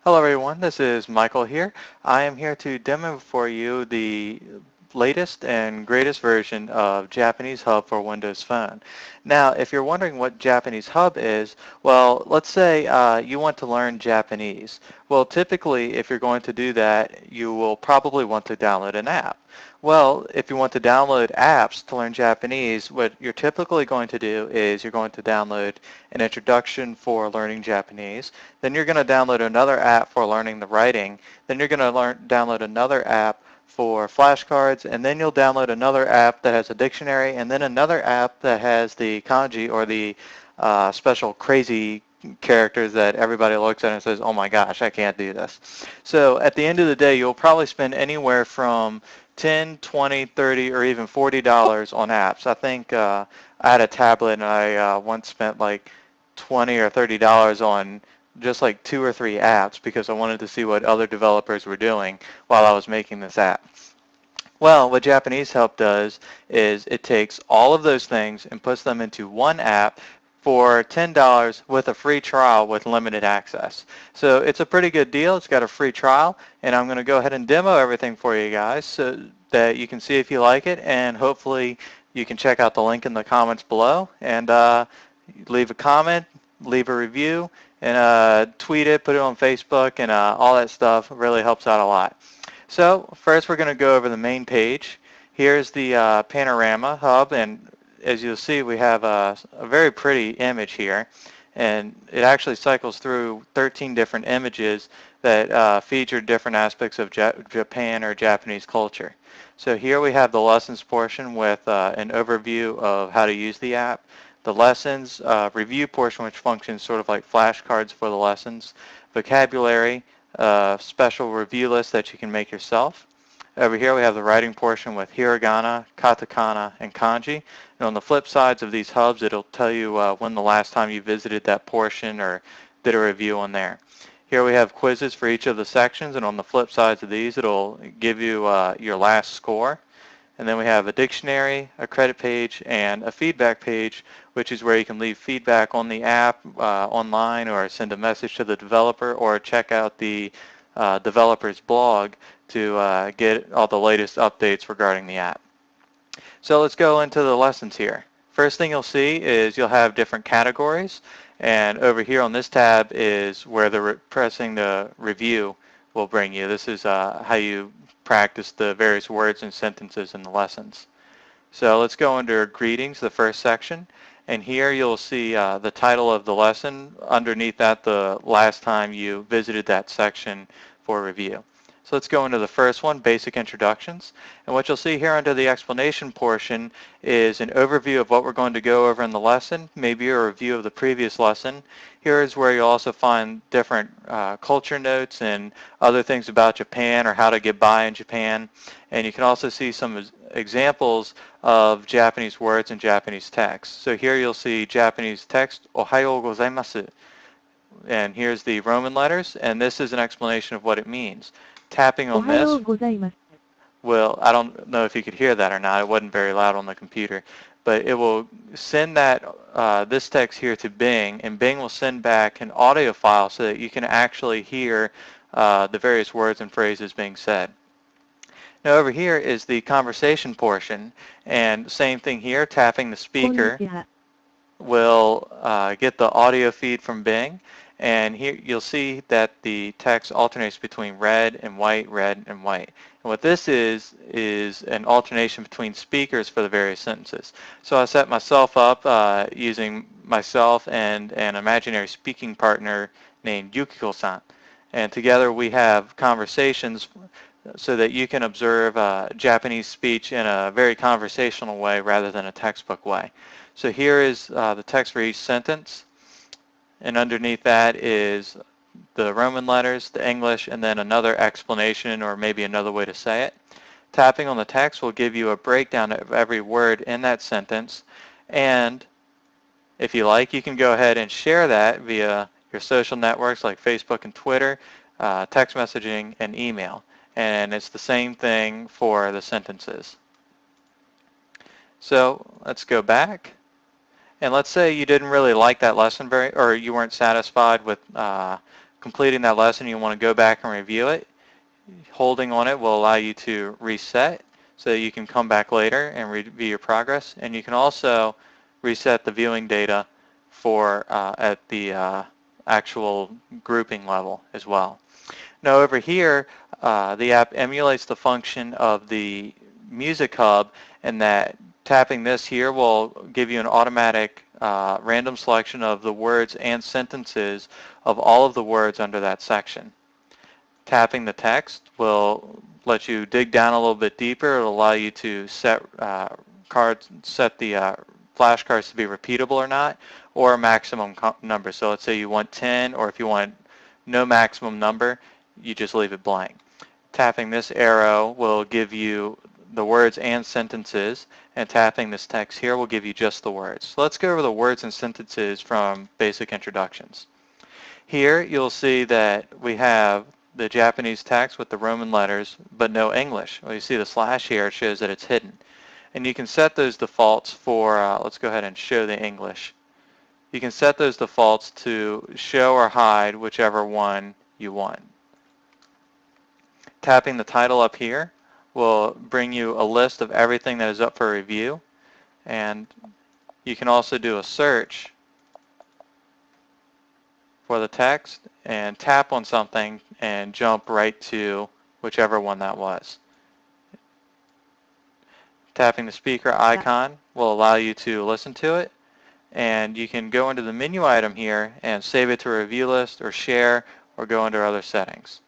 Hello everyone, this is Michael here. I am here to demo for you the latest and greatest version of Japanese Hub for Windows Phone. Now, if you're wondering what Japanese Hub is, well, let's say you want to learn Japanese. Well, typically, if you're going to do that, you will probably want to download an app. Well, if you want to download apps to learn Japanese, what you're typically going to do is you're going to download an introduction for learning Japanese. Then you're going to download another app for learning the writing. Then you're going to download another app for flashcards, and then you'll download another app that has a dictionary, and then another app that has the kanji or the special crazy characters that everybody looks at and says, oh my gosh, I can't do this. So at the end of the day, you'll probably spend anywhere from 10, 20, 30, or even $40 on apps. I think I had a tablet and I once spent like 20 or $30 on just like 2 or 3 apps because I wanted to see what other developers were doing while I was making this app. Well, what Japanese Help does is it takes all of those things and puts them into one app for $10 with a free trial with limited access. So it's a pretty good deal. It's got a free trial, and I'm going to go ahead and demo everything for you guys so that you can see if you like it, and hopefully you can check out the link in the comments below and leave a comment, leave a review, and tweet it, put it on Facebook, and all that stuff really helps out a lot. So first we're going to go over the main page. Here's the panorama hub, and as you'll see we have a very pretty image here, and it actually cycles through 13 different images that feature different aspects of Japan or Japanese culture. So here we have the lessons portion with an overview of how to use the app, the lessons review portion, which functions sort of like flashcards for the lessons, vocabulary, special review list that you can make yourself. Over here we have the writing portion with hiragana, katakana, and kanji. And on the flip sides of these hubs, it'll tell you when the last time you visited that portion or did a review on there. Here we have quizzes for each of the sections, and on the flip sides of these, it'll give you your last score. And then we have a dictionary, a credit page, and a feedback page, which is where you can leave feedback on the app online or send a message to the developer or check out the developer's blog to get all the latest updates regarding the app. So let's go into the lessons here. First thing you'll see is you'll have different categories, and over here on this tab is where pressing the review will bring you. This is how you practice the various words and sentences in the lessons. So let's go under greetings, the first section, and here you'll see the title of the lesson. Underneath that, the last time you visited that section for review. So let's go into the first one, basic introductions. And what you'll see here under the explanation portion is an overview of what we're going to go over in the lesson, maybe a review of the previous lesson. Here is where you'll also find different culture notes and other things about Japan or how to get by in Japan. And you can also see some examples of Japanese words and Japanese text. So here you'll see Japanese text, Ohayo gozaimasu. And here's the Roman letters, and this is an explanation of what it means. Tapping on this will, I don't know if you could hear that or not, it wasn't very loud on the computer, but it will send that this text here to Bing, and Bing will send back an audio file so that you can actually hear the various words and phrases being said. Now over here is the conversation portion, and same thing here, tapping the speaker will get the audio feed from Bing, and here you'll see that the text alternates between red and white, red and white. And what this is an alternation between speakers for the various sentences. So I set myself up using myself and an imaginary speaking partner named Yukiko-san. And together we have conversations so that you can observe Japanese speech in a very conversational way rather than a textbook way. So here is the text for each sentence, and underneath that is the Roman letters, the English, and then another explanation or maybe another way to say it. Tapping on the text will give you a breakdown of every word in that sentence, and if you like, you can go ahead and share that via your social networks like Facebook and Twitter, text messaging, and email. And it's the same thing for the sentences. So let's go back. And let's say you didn't really like that lesson or you weren't satisfied with completing that lesson, you want to go back and review it. Holding on it will allow you to reset so that you can come back later and review your progress. And you can also reset the viewing data for at the actual grouping level as well. Now over here, the app emulates the function of the Music Hub, and that tapping this here will give you an automatic random selection of the words and sentences of all of the words under that section. Tapping the text will let you dig down a little bit deeper. It'll allow you to set the flashcards to be repeatable or not, or a maximum number. So let's say you want 10, or if you want no maximum number, you just leave it blank. Tapping this arrow will give you the words and sentences, and tapping this text here will give you just the words. So let's go over the words and sentences from basic introductions. Here you'll see that we have the Japanese text with the Roman letters, but no English. Well, you see the slash here, it shows that it's hidden. And you can set those defaults for, let's go ahead and show the English. You can set those defaults to show or hide whichever one you want. Tapping the title up here will bring you a list of everything that is up for review. And you can also do a search for the text and tap on something and jump right to whichever one that was. Tapping the speaker icon will allow you to listen to it, and you can go into the menu item here and save it to a review list or share or go under other settings.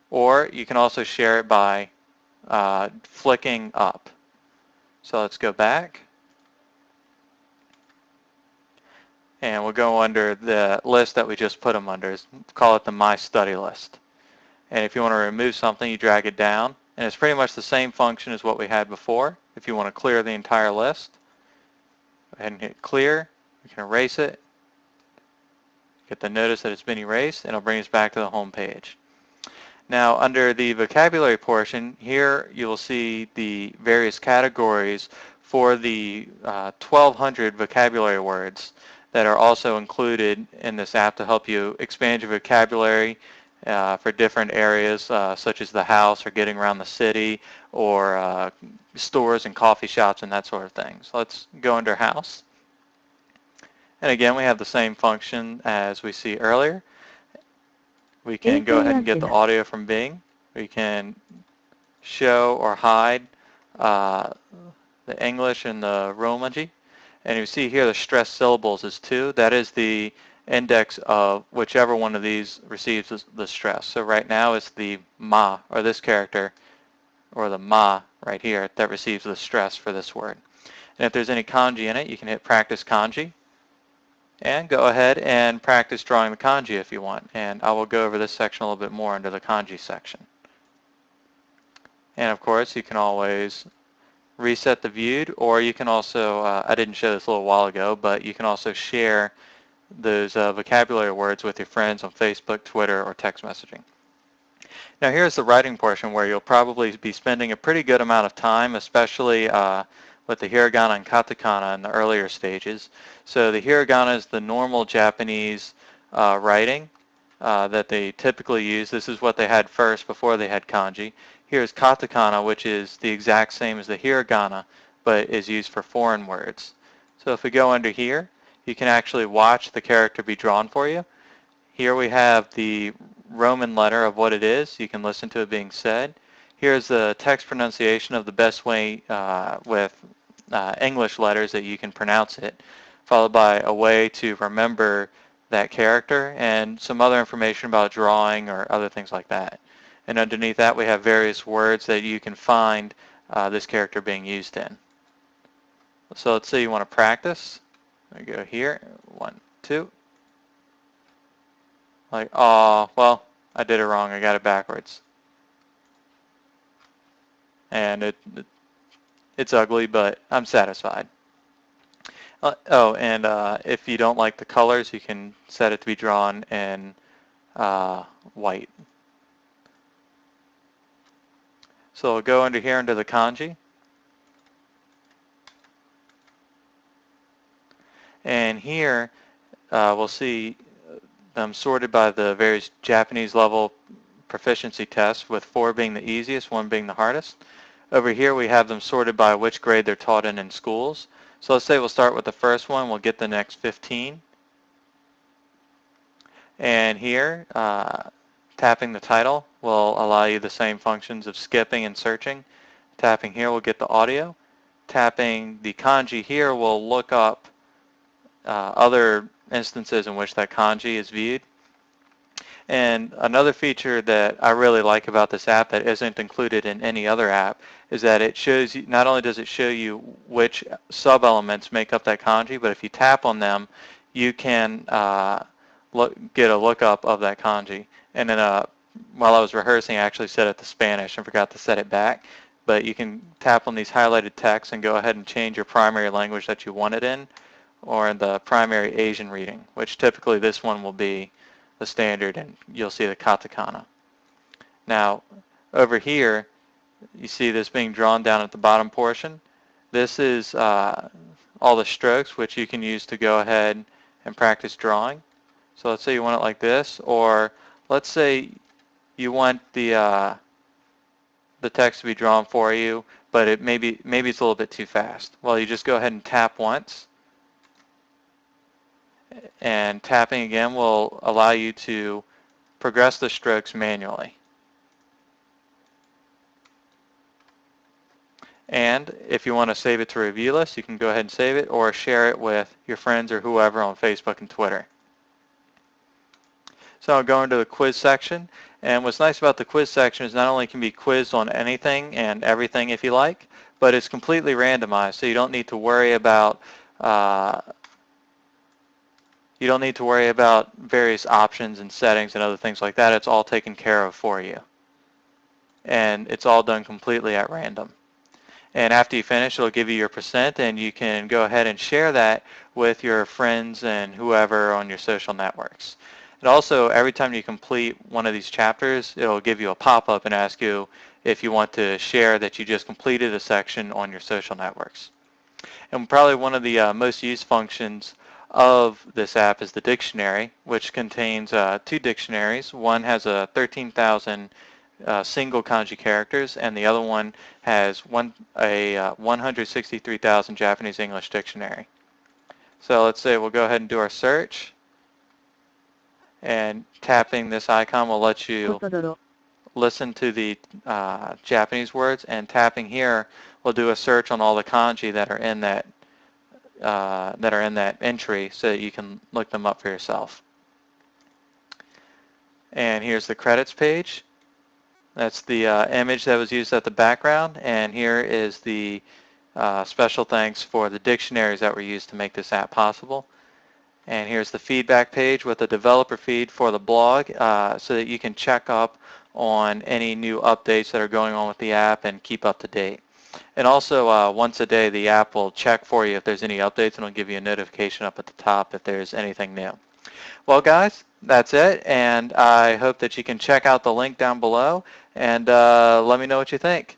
Or you can also share it by flicking up. So let's go back. And we'll go under the list that we just put them under. Call it the My Study list. And if you want to remove something, you drag it down. And it's pretty much the same function as what we had before. If you want to clear the entire list, go ahead and hit clear. You can erase it. Get the notice that it's been erased, and it'll bring us back to the home page. Now, under the vocabulary portion, here you will see the various categories for the 1,200 vocabulary words that are also included in this app to help you expand your vocabulary for different areas such as the house or getting around the city or stores and coffee shops and that sort of thing. So let's go under house. And again, we have the same function as we see earlier. We can go ahead and get the audio from Bing. We can show or hide the English and the Romanji. And you see here the stressed syllables is 2. That is the index of whichever one of these receives the stress. So right now it's the ma, or this character, or the ma right here, that receives the stress for this word. And if there's any kanji in it, you can hit practice kanji. And go ahead and practice drawing the kanji if you want. And I will go over this section a little bit more under the kanji section. And of course, you can always reset the viewed, or you can also, I didn't show this a little while ago, but you can also share those vocabulary words with your friends on Facebook, Twitter, or text messaging. Now here's the writing portion where you'll probably be spending a pretty good amount of time, especially with the hiragana and katakana in the earlier stages. So the hiragana is the normal Japanese writing that they typically use. This is what they had first before they had kanji. Here's katakana, which is the exact same as the hiragana, but is used for foreign words. So if we go under here, you can actually watch the character be drawn for you. Here we have the Roman letter of what it is. You can listen to it being said. Here's the text pronunciation of the best way with English letters that you can pronounce it, followed by a way to remember that character and some other information about drawing or other things like that. And underneath that we have various words that you can find this character being used in. So let's say you want to practice. We go here, 1, 2. Like, oh, well, I did it wrong. I got it backwards. And it's ugly, but I'm satisfied. Oh, and if you don't like the colors, you can set it to be drawn in white. So we'll go under here under the kanji. And here we'll see them sorted by the various Japanese level proficiency tests, with 4 being the easiest, 1 being the hardest. Over here we have them sorted by which grade they're taught in schools. So let's say we'll start with the first one, we'll get the next 15. And here, tapping the title will allow you the same functions of skipping and searching. Tapping here will get the audio. Tapping the kanji here will look up other instances in which that kanji is viewed. And another feature that I really like about this app that isn't included in any other app is that it shows you, not only does it show you which sub-elements make up that kanji, but if you tap on them, you can get a lookup of that kanji. And then while I was rehearsing, I actually set it to Spanish and forgot to set it back. But you can tap on these highlighted texts and go ahead and change your primary language that you want it in, or in the primary Asian reading, which typically this one will be the standard, and you'll see the katakana. Now, over here, you see this being drawn down at the bottom portion. This is all the strokes, which you can use to go ahead and practice drawing. So let's say you want it like this, or let's say you want the text to be drawn for you, but maybe it's a little bit too fast. Well, you just go ahead and tap once, and tapping again will allow you to progress the strokes manually. And if you want to save it to review list, you can go ahead and save it or share it with your friends or whoever on Facebook and Twitter. So I'll go into the quiz section, and what's nice about the quiz section is not only can be quizzed on anything and everything if you like, but it's completely randomized, so you don't need to worry about various options and settings and other things like that. It's all taken care of for you, and it's all done completely at random. And after you finish, it'll give you your percent, and you can go ahead and share that with your friends and whoever on your social networks. And also, every time you complete one of these chapters, it'll give you a pop-up and ask you if you want to share that you just completed a section on your social networks. And probably one of the most used functions of this app is the dictionary, which contains 2 dictionaries. One has 13,000 single kanji characters, and the other one has 163,000 Japanese English dictionary. So let's say we'll go ahead and do our search, and tapping this icon will let you listen to the Japanese words, and tapping here will do a search on all the kanji that are in that entry, so that you can look them up for yourself. And here's the credits page. That's the image that was used at the background, and here is the special thanks for the dictionaries that were used to make this app possible. And here's the feedback page with the developer feed for the blog, so that you can check up on any new updates that are going on with the app and keep up to date. And also, once a day, the app will check for you if there's any updates, and it'll give you a notification up at the top if there's anything new. Well, guys, that's it, and I hope that you can check out the link down below, and let me know what you think.